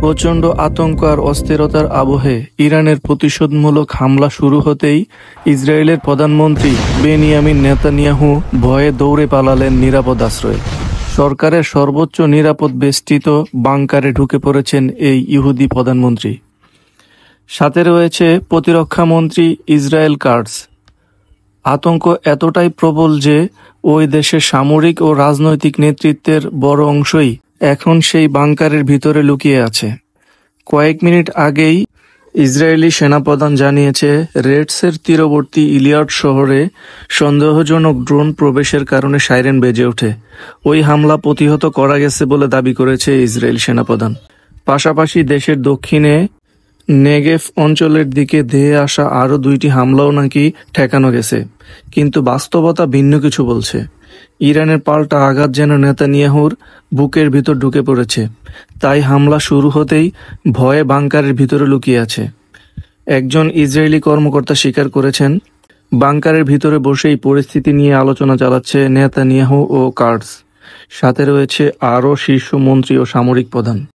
প্রচণ্ড আতঙ্ক আর অস্থিরতার আবহে ইরানের প্রতিশোধমূলক হামলা শুরু হতেই ইসরায়েলের প্রধানমন্ত্রী বেনিয়ামিন নেতানিয়াহু ভয়ে দৌড়ে পালালেন নিরাপদ আশ্রয়ে। সরকারের সর্বোচ্চ নিরাপদ বেষ্টিত বাংকারে ঢুকে পড়েছেন এই ইহুদি প্রধানমন্ত্রী। সাথে রয়েছে প্রতিরক্ষামন্ত্রী ইসরায়েল কাটজ। আতঙ্ক এতটাই প্রবল যে ওই দেশের সামরিক ও রাজনৈতিক নেতৃত্বের বড় অংশই এখন সেই বাংকারের ভিতরে লুকিয়ে আছে। কয়েক মিনিট আগেই ইসরায়েলি সেনাপ্রধান জানিয়েছে, রেডসের তীরবর্তী ইলিয়ট শহরে সন্দেহজনক ড্রোন প্রবেশের কারণে সাইরেন বেজে ওঠে। ওই হামলা প্রতিহত করা গেছে বলে দাবি করেছে ইসরায়েল সেনাপ্রধান। পাশাপাশি দেশের দক্ষিণে নেগেভ অঞ্চলের দিকে ধেয়ে আসা আরও 2টি হামলাও নাকি ঠেকানো গেছে। কিন্তু বাস্তবতা ভিন্ন কিছু বলছে। ইরানের পাল্টা আঘাত যেন নেতানিয়াহুর বুকের ভিতর ঢুকে পড়েছে। তাই হামলা শুরু হতেই ভয়ে বাংকারের ভিতরে লুকিয়ে আছে। একজন ইসরায়েলি কর্মকর্তা স্বীকার করেছেন, বাংকারের ভিতরে বসেই পরিস্থিতি নিয়ে আলোচনা চালাচ্ছে নেতানিয়াহু ও কাটজ। সাথে রয়েছে আরও শীর্ষ মন্ত্রী ও সামরিক প্রধান।